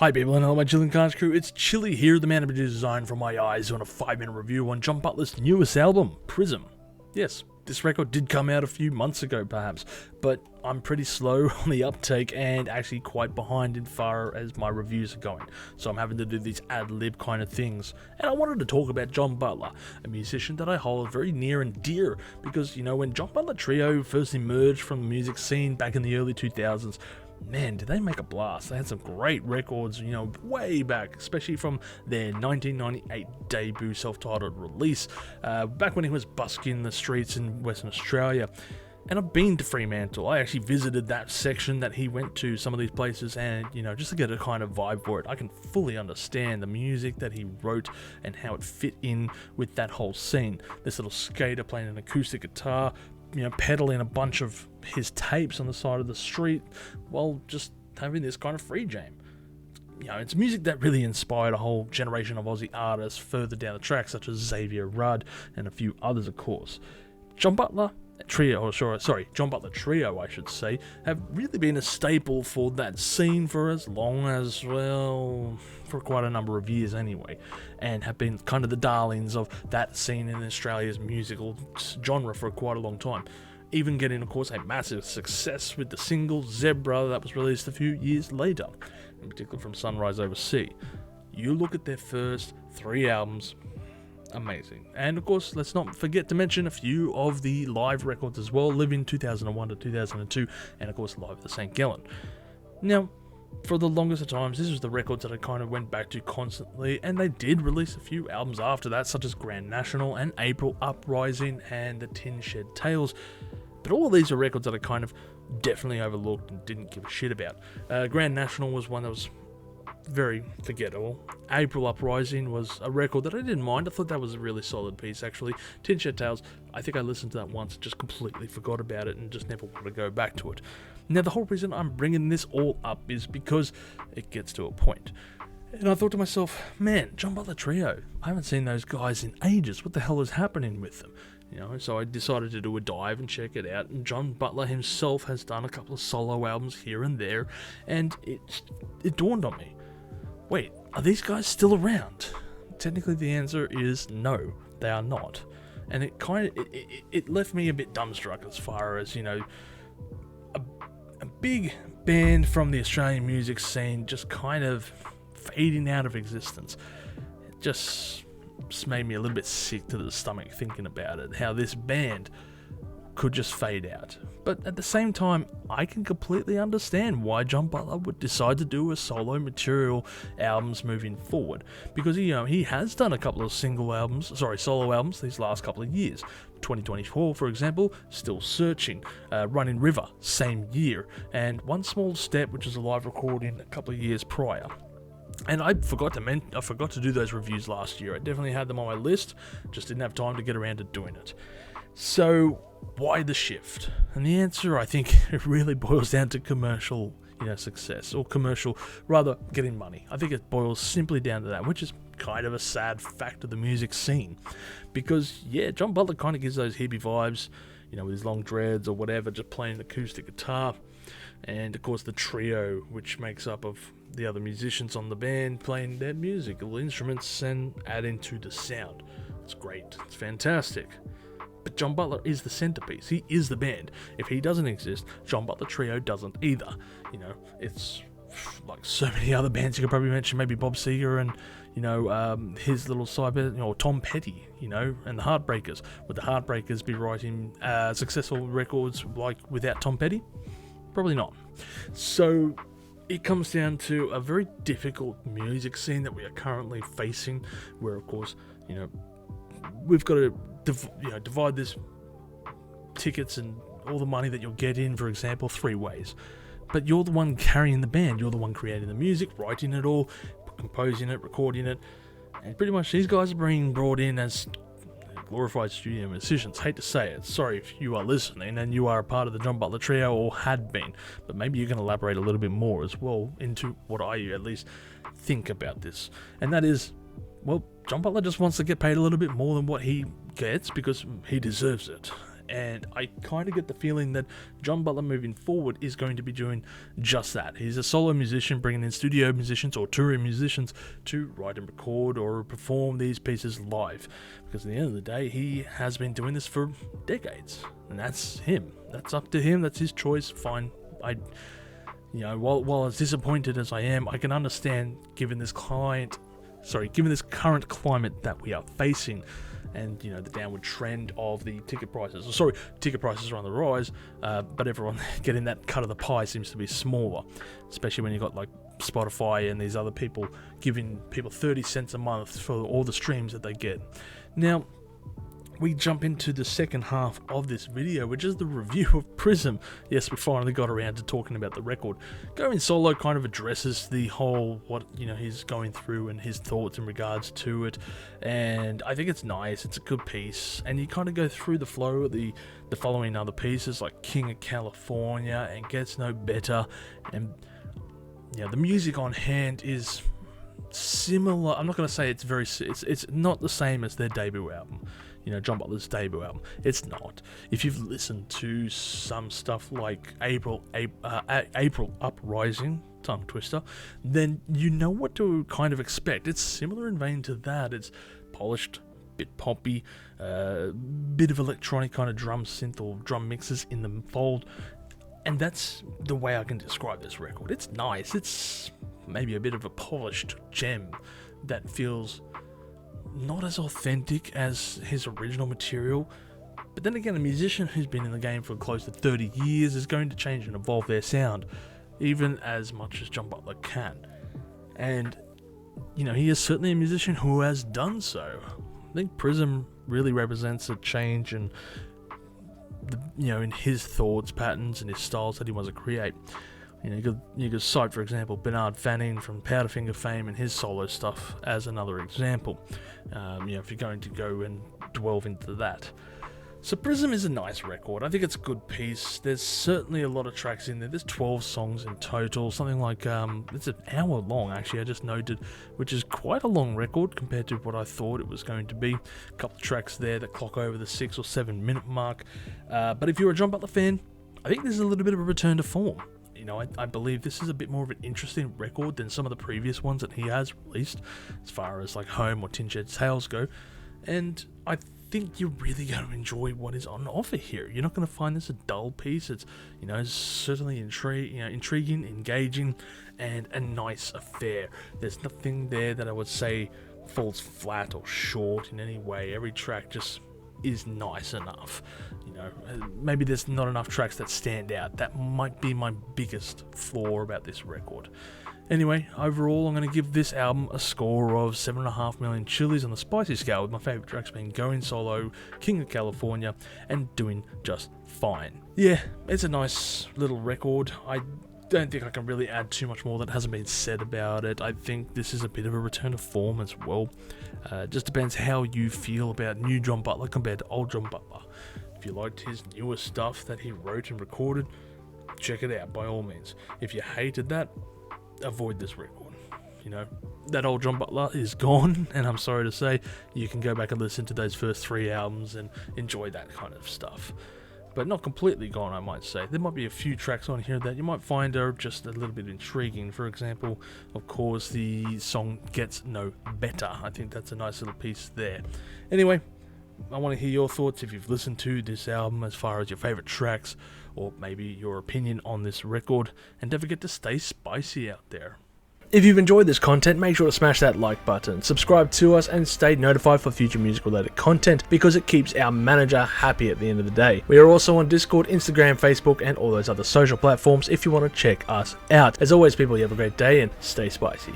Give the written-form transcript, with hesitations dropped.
Hi people and hello my Chillin' Cars crew, it's Chilly here, the man who produced Design from My Eyes, on a 5-minute review on John Butler's newest album, Prism. Yes, this record did come out a few months ago perhaps, but I'm pretty slow on the uptake and actually quite behind in far as my reviews are going, so I'm having to do these ad-lib kind of things. And I wanted to talk about John Butler, a musician that I hold very near and dear, because, you know, when John Butler Trio first emerged from the music scene back in the early 2000s, man, did they make a blast. They had some great records, you know, way back, especially from their 1998 debut self-titled release, back when he was busking the streets in Western Australia. And I've been to Fremantle. I actually visited that section that he went to, some of these places, and, you know, just to get a kind of vibe for it, I can fully understand the music that he wrote and how it fit in with that whole scene. This little skater playing an acoustic guitar, you know, pedaling a bunch of his tapes on the side of the street while just having this kind of free jam. You know, it's music that really inspired a whole generation of Aussie artists further down the track, such as Xavier Rudd and a few others, of course. John Butler Trio, John Butler Trio, I should say, have really been a staple for that scene for as long as, well, for quite a number of years anyway, and have been kind of the darlings of that scene in Australia's musical genre for quite a long time. Even getting, of course, a massive success with the single Zebra that was released a few years later, in particular from Sunrise Over Sea. You look at their first 3 albums, amazing. And of course, let's not forget to mention a few of the live records as well, Living 2001 to 2002, and of course Live at the St. Gallen. Now, for the longest of times, this was the records that I kind of went back to constantly, and they did release a few albums after that, such as Grand National and April Uprising and the Tin Shed Tales. But all of these are records that I kind of definitely overlooked and didn't give a shit about. Grand National was one that was very forgettable. April Uprising was a record that I didn't mind. I thought that was a really solid piece, actually. Tin Shed Tales, I think I listened to that once and just completely forgot about it and just never wanted to go back to it. Now, the whole reason I'm bringing this all up is because it gets to a point. And I thought to myself, man, John Butler Trio, I haven't seen those guys in ages. What the hell is happening with them? You know, so I decided to do a dive and check it out, and John Butler himself has done a couple of solo albums here and there, and it dawned on me. Wait, are these guys still around? Technically the answer is no, they are not. And it kind of, it left me a bit dumbstruck as far as, you know, a big band from the Australian music scene just kind of fading out of existence. It just made me a little bit sick to the stomach thinking about it, how this band could just fade out. But at the same time, I can completely understand why John Butler would decide to do a solo material albums moving forward, because he has done a couple of solo albums these last couple of years. 2024, for example, Still Searching, Running River, same year, and One Small Step, which is a live recording a couple of years prior. And I forgot to do those reviews last year. I definitely had them on my list, just didn't have time to get around to doing it. So why the shift? And the answer, I think, it really boils down to commercial, success, or rather getting money. I think it boils simply down to that, which is kind of a sad fact of the music scene, because John Butler kind of gives those hippie vibes, with his long dreads or whatever, just playing acoustic guitar, and of course the trio, which makes up of the other musicians on the band playing their musical instruments and adding to the sound. It's great, it's fantastic. But John Butler is the centerpiece. He is the band. If he doesn't exist, John Butler Trio doesn't either. It's like so many other bands you could probably mention, maybe Bob Seger and, his little side band, or Tom Petty, and the Heartbreakers. Would the Heartbreakers be writing successful records like without Tom Petty? Probably not. So it comes down to a very difficult music scene that we are currently facing, where, of course, we've got to divide this tickets and all the money that you'll get in, for example, 3 ways. But you're the one carrying the band, you're the one creating the music, writing it all, composing it, recording it, and pretty much these guys are being brought in as glorified studio musicians. Hate to say it, sorry if you are listening and you are a part of the John Butler Trio or had been, but maybe you can elaborate a little bit more as well into what I at least think about this. And that is, well, John Butler just wants to get paid a little bit more than what he gets because he deserves it. and I kind of get the feeling that John Butler moving forward is going to be doing just that. He's a solo musician, bringing in studio musicians or touring musicians to write and record or perform these pieces live, because at the end of the day, he has been doing this for decades, and that's him. That's up to him. That's his choice. Fine. While as disappointed as I am, I can understand given this current climate that we are facing, and the downward trend of the ticket prices. Ticket prices are on the rise, but everyone getting that cut of the pie seems to be smaller, especially when you got like Spotify and these other people giving people 30 cents a month for all the streams that they get. Now, we jump into the second half of this video, which is the review of Prism. Yes, we finally got around to talking about the record. Going solo kind of addresses the whole what he's going through and his thoughts in regards to it, and I think it's nice. It's a good piece, and you kind of go through the flow of the following other pieces like King of California and Gets No Better, and the music on hand is similar. I'm not going to say it's not the same as their debut album. John Butler's debut album. It's not. If you've listened to some stuff like April Uprising, tongue twister, then you know what to kind of expect. It's similar in vein to that. It's polished, bit poppy, bit of electronic kind of drum synth or drum mixes in the fold, and that's the way I can describe this record. It's nice. It's maybe a bit of a polished gem that feels not as authentic as his original material, but then again, a musician who's been in the game for close to 30 years is going to change and evolve their sound, even as much as John Butler can. And, he is certainly a musician who has done so. I think Prism really represents a change in, in his thoughts, patterns, and his styles that he wants to create. You could cite, for example, Bernard Fanning from Powderfinger fame and his solo stuff as another example, if you're going to go and delve into that. So Prism is a nice record. I think it's a good piece. There's certainly a lot of tracks in there. There's 12 songs in total, something like, it's an hour long actually, I just noted, which is quite a long record compared to what I thought it was going to be. A couple of tracks there that clock over the 6 or 7 minute mark. But if you're a John Butler fan, I think this is a little bit of a return to form. I believe this is a bit more of an interesting record than some of the previous ones that he has released, as far as like Home or Tin Shed Tales go, and I think you're really going to enjoy what is on offer here. You're not going to find this a dull piece. It's certainly intriguing, engaging, and a nice affair. There's nothing there that I would say falls flat or short in any way. Every track just is nice enough. Maybe there's not enough tracks that stand out. That might be my biggest flaw about this record. Anyway, overall, I'm going to give this album a score of 7.5 million chilies on the spicy scale, with my favourite tracks being Going Solo, King of California, and Doing Just Fine. Yeah, it's a nice little record. I don't think I can really add too much more that hasn't been said about it. I think this is a bit of a return to form as well. Just depends how you feel about new John Butler compared to old John Butler. If you liked his newer stuff that he wrote and recorded, check it out by all means. If you hated that, avoid this record. That old John Butler is gone, and I'm sorry to say, you can go back and listen to those first 3 albums and enjoy that kind of stuff. But not completely gone, I might say. There might be a few tracks on here that you might find are just a little bit intriguing. For example, of course, the song Gets No Better. I think that's a nice little piece there. Anyway, I want to hear your thoughts if you've listened to this album, as far as your favourite tracks, or maybe your opinion on this record. And don't forget to stay spicy out there. If you've enjoyed this content, make sure to smash that like button, subscribe to us, and stay notified for future music related content, because it keeps our manager happy at the end of the day. We are also on Discord, Instagram, Facebook, and all those other social platforms if you want to check us out. As always, people, you have a great day and stay spicy.